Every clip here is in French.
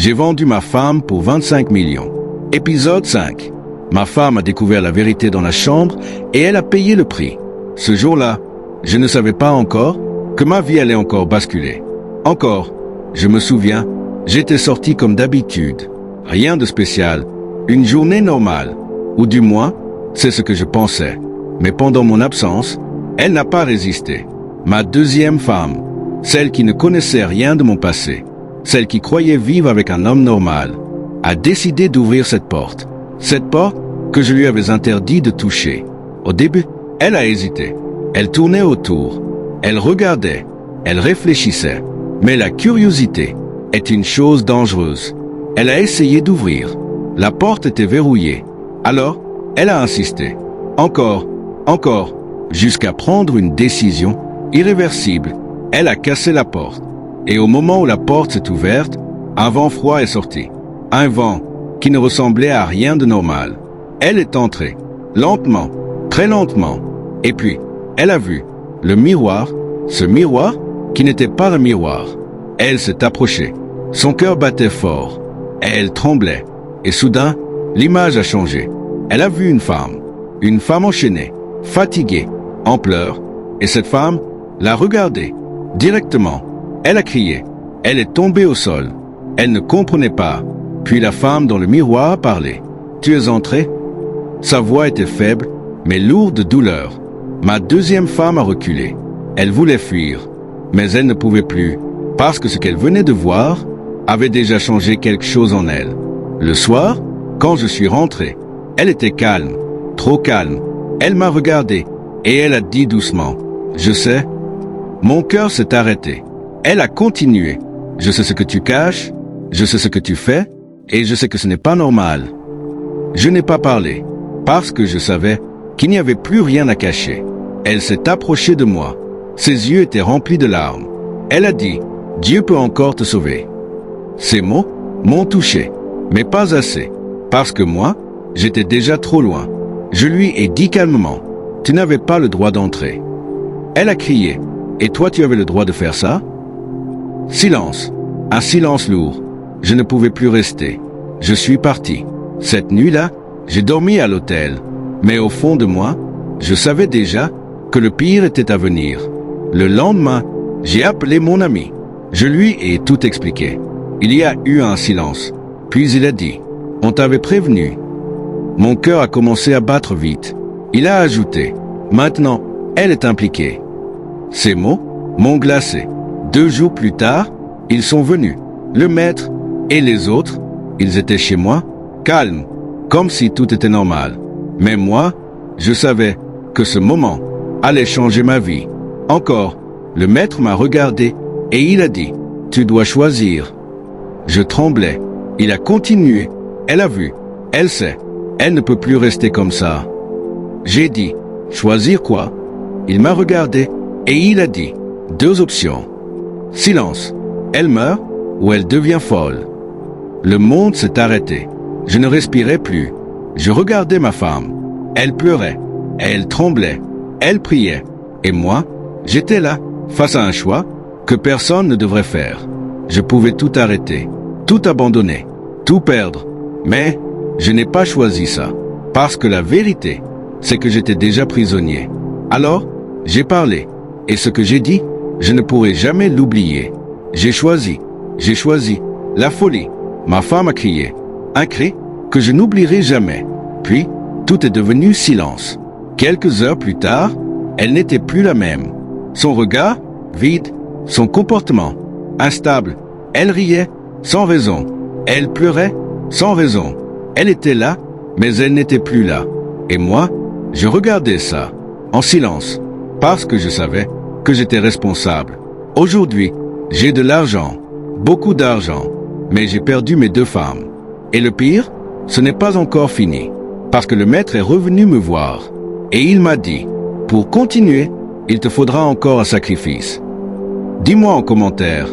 J'ai vendu ma femme pour 25 millions. Épisode 5. Ma femme a découvert la vérité dans la chambre et elle a payé le prix. Ce jour-là, je ne savais pas encore que ma vie allait encore basculer. Encore, je me souviens, j'étais sorti comme d'habitude. Rien de spécial, une journée normale. Ou du moins, c'est ce que je pensais. Mais pendant mon absence, elle n'a pas résisté. Ma deuxième femme, celle qui ne connaissait rien de mon passé, celle qui croyait vivre avec un homme normal, a décidé d'ouvrir cette porte. Cette porte que je lui avais interdit de toucher. Au début, elle a hésité. Elle tournait autour. Elle regardait. Elle réfléchissait. Mais la curiosité est une chose dangereuse. Elle a essayé d'ouvrir. La porte était verrouillée. Alors, elle a insisté. Encore, jusqu'à prendre une décision irréversible. Elle a cassé la porte. Et au moment où la porte s'est ouverte, un vent froid est sorti. Un vent qui ne ressemblait à rien de normal. Elle est entrée, lentement, très lentement. Et puis, elle a vu le miroir, ce miroir qui n'était pas un miroir. Elle s'est approchée. Son cœur battait fort. Elle tremblait. Et soudain, l'image a changé. Elle a vu une femme enchaînée, fatiguée, en pleurs. Et cette femme l'a regardée. Directement, elle a crié. Elle est tombée au sol. Elle ne comprenait pas. Puis la femme dans le miroir a parlé. « Tu es entré ?» Sa voix était faible, mais lourde de douleur. Ma deuxième femme a reculé. Elle voulait fuir, mais elle ne pouvait plus, parce que ce qu'elle venait de voir avait déjà changé quelque chose en elle. Le soir, quand je suis rentré, elle était calme, trop calme. Elle m'a regardé, et elle a dit doucement, « Je sais. » Mon cœur s'est arrêté. Elle a continué. « Je sais ce que tu caches, je sais ce que tu fais, et je sais que ce n'est pas normal. » Je n'ai pas parlé, parce que je savais qu'il n'y avait plus rien à cacher. Elle s'est approchée de moi. Ses yeux étaient remplis de larmes. Elle a dit, « Dieu peut encore te sauver. » Ces mots m'ont touché, mais pas assez, parce que moi, j'étais déjà trop loin. Je lui ai dit calmement, « Tu n'avais pas le droit d'entrer. » Elle a crié, « Et toi tu avais le droit de faire ça ?» Silence, un silence lourd. Je ne pouvais plus rester. Je suis parti. Cette nuit-là, j'ai dormi à l'hôtel. Mais au fond de moi, je savais déjà que le pire était à venir. Le lendemain, j'ai appelé mon ami. Je lui ai tout expliqué. Il y a eu un silence. Puis il a dit, « On t'avait prévenu. » Mon cœur a commencé à battre vite. Il a ajouté, « Maintenant, elle est impliquée. » Ces mots m'ont glacé. 2 jours plus tard, ils sont venus. Le maître et les autres, ils étaient chez moi, calmes, comme si tout était normal. Mais moi, je savais que ce moment allait changer ma vie. Encore, le maître m'a regardé et il a dit, « Tu dois choisir. » Je tremblais. Il a continué. Elle a vu. Elle sait. Elle ne peut plus rester comme ça. J'ai dit, « Choisir quoi ?» Il m'a regardé et il a dit, « 2 options. Silence. Elle meurt ou elle devient folle. » Le monde s'est arrêté. Je ne respirais plus. Je regardais ma femme. Elle pleurait. Elle tremblait. Elle priait. Et moi, j'étais là, face à un choix que personne ne devrait faire. Je pouvais tout arrêter, tout abandonner, tout perdre. Mais je n'ai pas choisi ça. Parce que la vérité, c'est que j'étais déjà prisonnier. Alors, j'ai parlé. Et ce que j'ai dit, je ne pourrai jamais l'oublier. J'ai choisi la folie. Ma femme a crié, un cri que je n'oublierai jamais. Puis, tout est devenu silence. Quelques heures plus tard, elle n'était plus la même. Son regard, vide, son comportement, instable. Elle riait, sans raison. Elle pleurait, sans raison. Elle était là, mais elle n'était plus là. Et moi, je regardais ça, en silence, parce que je savais que j'étais responsable. Aujourd'hui, j'ai de l'argent, beaucoup d'argent, mais j'ai perdu mes 2 femmes. Et le pire, ce n'est pas encore fini, parce que le maître est revenu me voir. Et il m'a dit, pour continuer, il te faudra encore un sacrifice. Dis-moi en commentaire,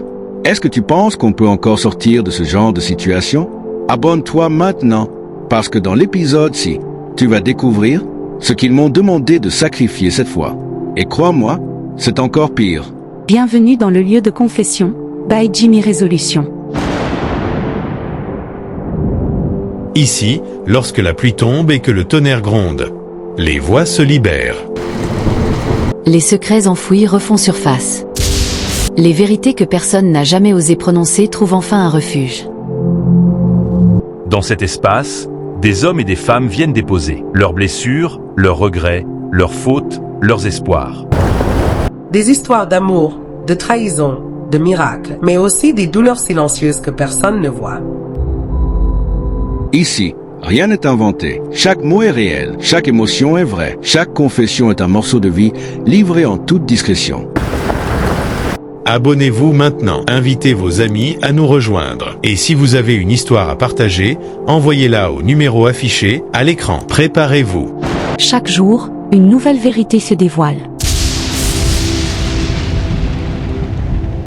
est-ce que tu penses qu'on peut encore sortir de ce genre de situation? Abonne-toi maintenant, parce que dans l'épisode-ci, tu vas découvrir ce qu'ils m'ont demandé de sacrifier cette fois. Et crois-moi, c'est encore pire. Bienvenue dans le lieu de confession, by Jimmy Résolution. Ici, lorsque la pluie tombe et que le tonnerre gronde, les voix se libèrent. Les secrets enfouis refont surface. Les vérités que personne n'a jamais osé prononcer trouvent enfin un refuge. Dans cet espace, des hommes et des femmes viennent déposer leurs blessures, leurs regrets, leurs fautes, leurs espoirs. Des histoires d'amour, de trahison, de miracles, mais aussi des douleurs silencieuses que personne ne voit. Ici, rien n'est inventé. Chaque mot est réel, chaque émotion est vraie, chaque confession est un morceau de vie livré en toute discrétion. Abonnez-vous maintenant, invitez vos amis à nous rejoindre. Et si vous avez une histoire à partager, envoyez-la au numéro affiché à l'écran. Préparez-vous. Chaque jour, une nouvelle vérité se dévoile.